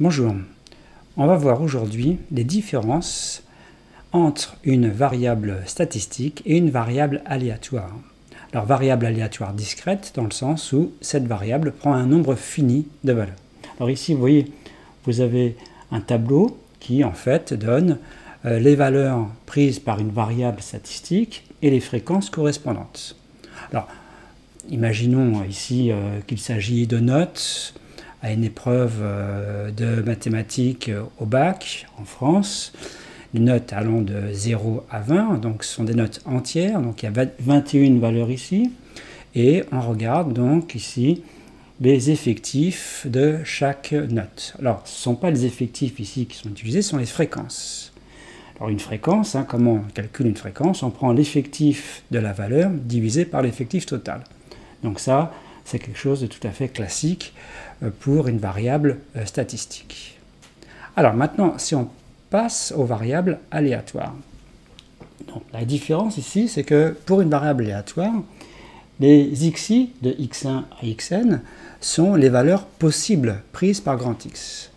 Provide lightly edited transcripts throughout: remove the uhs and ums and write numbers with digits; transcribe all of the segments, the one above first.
Bonjour, on va voir aujourd'hui les différences entre une variable statistique et une variable aléatoire. Alors variable aléatoire discrète dans le sens où cette variable prend un nombre fini de valeurs. Alors ici vous voyez, vous avez un tableau qui en fait donne les valeurs prises par une variable statistique et les fréquences correspondantes. Alors imaginons ici qu'il s'agit de notes à une épreuve de mathématiques au bac en France, les notes allant de 0 à 20, donc ce sont des notes entières, donc il y a 21 valeurs ici, et on regarde donc ici les effectifs de chaque note. Alors ce ne sont pas les effectifs ici qui sont utilisés, ce sont les fréquences. Alors une fréquence, comment on calcule une fréquence? On prend l'effectif de la valeur divisé par l'effectif total. Donc ça, c'est quelque chose de tout à fait classique pour une variable statistique. Alors maintenant, si on passe aux variables aléatoires. Donc, la différence ici, c'est que pour une variable aléatoire, les xi de x1 à xn sont les valeurs possibles prises par grand X.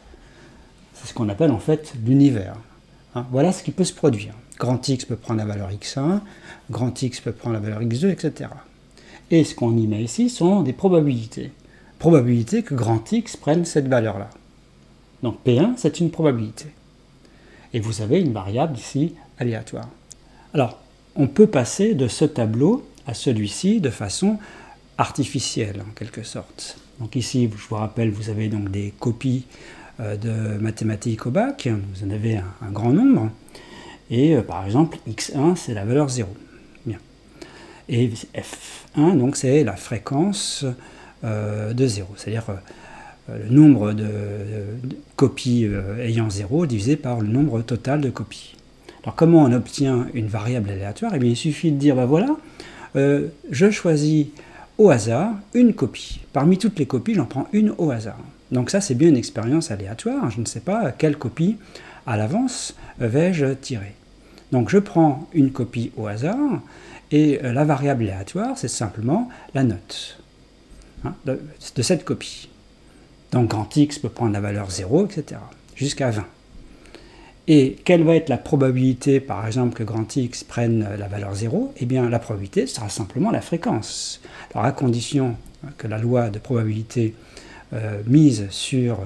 C'est ce qu'on appelle en fait l'univers. Voilà ce qui peut se produire. Grand X peut prendre la valeur x1, grand X peut prendre la valeur x2, etc. Et ce qu'on y met ici sont des probabilités. Probabilité que grand X prenne cette valeur-là. Donc P1, c'est une probabilité. Et vous avez une variable ici aléatoire. Alors, on peut passer de ce tableau à celui-ci de façon artificielle, en quelque sorte. Donc ici, je vous rappelle, vous avez donc des copies de mathématiques au bac. Vous en avez un grand nombre. Et par exemple, x1, c'est la valeur 0. Bien. Et f1, donc c'est la fréquence de 0, c'est-à-dire le nombre de copies ayant 0 divisé par le nombre total de copies. Alors comment on obtient une variable aléatoire? Eh bien, il suffit de dire, ben voilà, je choisis au hasard une copie. Parmi toutes les copies, j'en prends une au hasard. Donc ça, c'est bien une expérience aléatoire. Je ne sais pas quelle copie à l'avance vais-je tirer. Donc je prends une copie au hasard, et la variable aléatoire, c'est simplement la note de cette copie. Donc grand X peut prendre la valeur 0, etc., jusqu'à 20. Et quelle va être la probabilité, par exemple, que grand X prenne la valeur 0? Eh bien, la probabilité sera simplement la fréquence. Alors, à condition que la loi de probabilité mise sur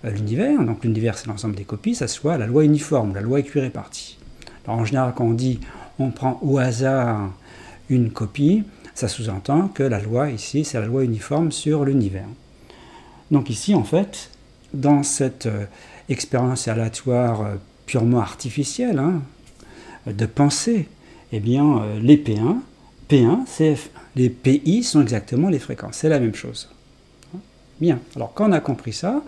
l'univers, donc l'univers c'est l'ensemble des copies, ça soit la loi uniforme, la loi équirépartie. Alors, en général, quand on dit on prend au hasard une copie, ça sous-entend que la loi ici, c'est la loi uniforme sur l'univers. Donc ici, en fait, dans cette expérience aléatoire purement artificielle, de pensée, eh bien, les P1, c'est F1. Les PI sont exactement les fréquences, c'est la même chose. Bien, alors quand on a compris ça,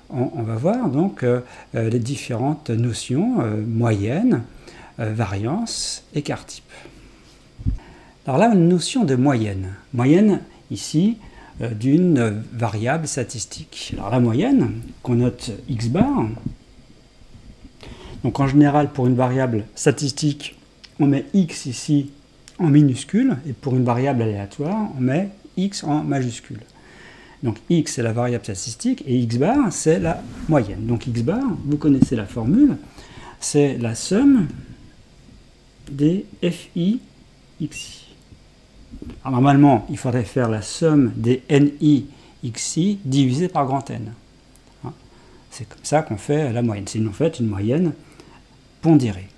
on va voir donc les différentes notions, moyenne, variance, écart type. Alors là, une notion de moyenne. Moyenne, ici, d'une variable statistique. Alors la moyenne, qu'on note x bar, donc en général pour une variable statistique, on met x ici en minuscule, et pour une variable aléatoire, on met x en majuscule. Donc x c'est la variable statistique, et x bar c'est la moyenne. Donc x bar, vous connaissez la formule, c'est la somme des fi xi. Alors normalement, il faudrait faire la somme des ni xi divisé par grand N. C'est comme ça qu'on fait la moyenne. C'est en fait une moyenne pondérée.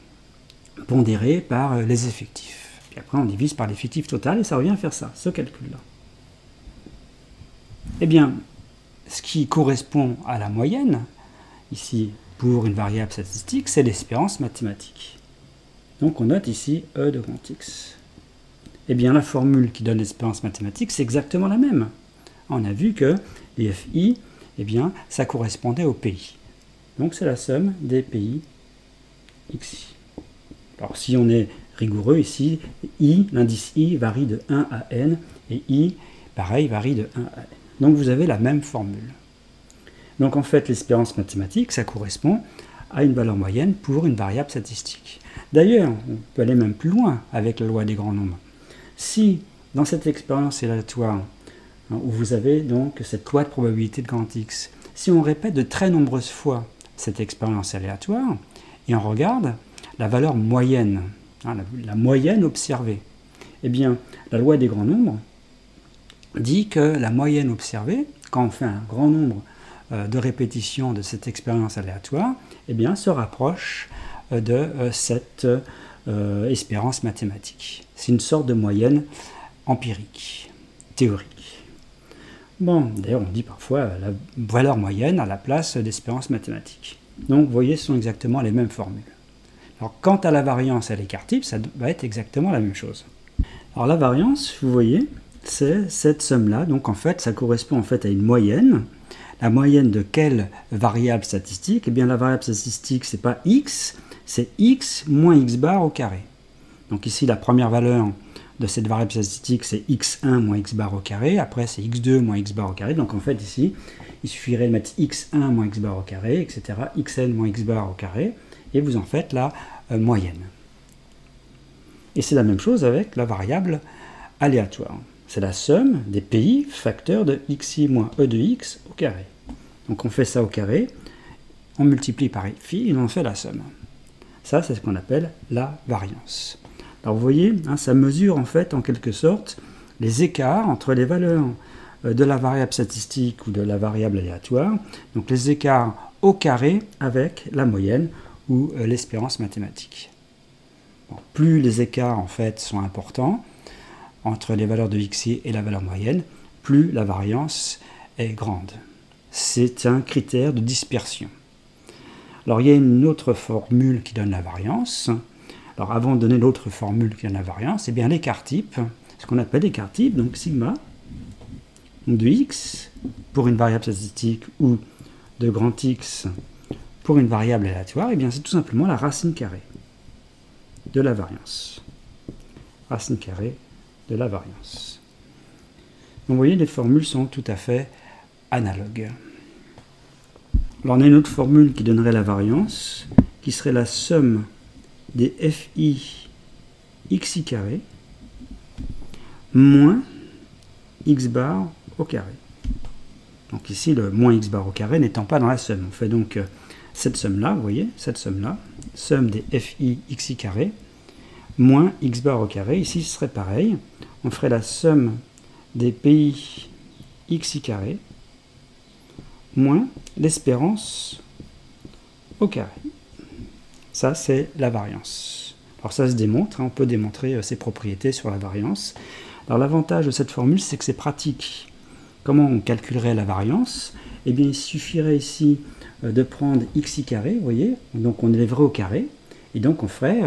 Pondérée par les effectifs. Puis après, on divise par l'effectif total et ça revient à faire ça, ce calcul-là. Eh bien, ce qui correspond à la moyenne, ici, pour une variable statistique, c'est l'espérance mathématique. Donc on note ici E de grand X. Eh bien, la formule qui donne l'espérance mathématique, c'est exactement la même. On a vu que les FI, eh bien, ça correspondait au PI. Donc, c'est la somme des PI XI. Alors, si on est rigoureux ici, I, l'indice I varie de 1 à N, et I, pareil, varie de 1 à N. Donc, vous avez la même formule. Donc, en fait, l'espérance mathématique, ça correspond à une valeur moyenne pour une variable statistique. D'ailleurs, on peut aller même plus loin avec la loi des grands nombres. Si, dans cette expérience aléatoire, où vous avez donc cette loi de probabilité de grand X, si on répète de très nombreuses fois cette expérience aléatoire, et on regarde la valeur moyenne, hein, la moyenne observée, eh bien, la loi des grands nombres dit que la moyenne observée, quand on fait un grand nombre de répétitions de cette expérience aléatoire, eh bien, se rapproche de cette espérance mathématique. C'est une sorte de moyenne empirique, théorique. Bon, d'ailleurs, on dit parfois la valeur moyenne à la place d'espérance mathématique. Donc, vous voyez, ce sont exactement les mêmes formules. Alors, quant à la variance à l'écart type, ça va être exactement la même chose. Alors, la variance, vous voyez, c'est cette somme-là. Donc, en fait, ça correspond en fait à une moyenne. La moyenne de quelle variable statistique? Eh bien, la variable statistique, c'est pas x, c'est x moins x bar au carré. Donc, ici, la première valeur de cette variable statistique, c'est x1 moins x bar au carré. Après, c'est x2 moins x bar au carré. Donc, en fait, ici, il suffirait de mettre x1 moins x bar au carré, etc. xn moins x bar au carré. Et vous en faites la moyenne. Et c'est la même chose avec la variable aléatoire. C'est la somme des pi facteurs de xi moins e de x au carré. Donc on fait ça au carré, on multiplie par phi et on fait la somme. Ça, c'est ce qu'on appelle la variance. Alors vous voyez, hein, ça mesure en fait en quelque sorte les écarts entre les valeurs de la variable statistique ou de la variable aléatoire, donc les écarts au carré avec la moyenne ou l'espérance mathématique. Bon, plus les écarts en fait sont importants entre les valeurs de xi et la valeur moyenne, plus la variance est grande. C'est un critère de dispersion. Alors il y a une autre formule qui donne la variance. Alors avant de donner l'autre formule qui donne la variance, eh bien l'écart type, ce qu'on appelle l'écart type, donc sigma, donc de x pour une variable statistique ou de grand X pour une variable aléatoire, eh bien c'est tout simplement la racine carrée de la variance. Racine carrée de la variance. Donc vous voyez, les formules sont tout à fait analogues. Alors on a une autre formule qui donnerait la variance, qui serait la somme des fi xi carré moins x bar au carré. Donc ici, le moins x bar au carré n'étant pas dans la somme. On fait donc cette somme-là, vous voyez, cette somme-là, somme des fi xi carré moins x bar au carré. Ici, ce serait pareil. On ferait la somme des pi xi carré moins l'espérance au carré. Ça, c'est la variance. Alors ça se démontre, hein, on peut démontrer ses propriétés sur la variance. Alors l'avantage de cette formule, c'est que c'est pratique. Comment on calculerait la variance? Eh bien, il suffirait ici de prendre xi carré, vous voyez, donc on élèverait au carré, et donc on ferait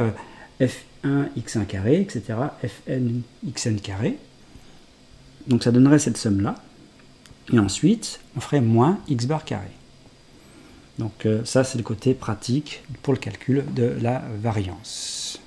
f1 x1 carré, etc., fn xn carré. Donc ça donnerait cette somme-là. Et ensuite, on ferait moins x bar carré. Donc ça, c'est le côté pratique pour le calcul de la variance.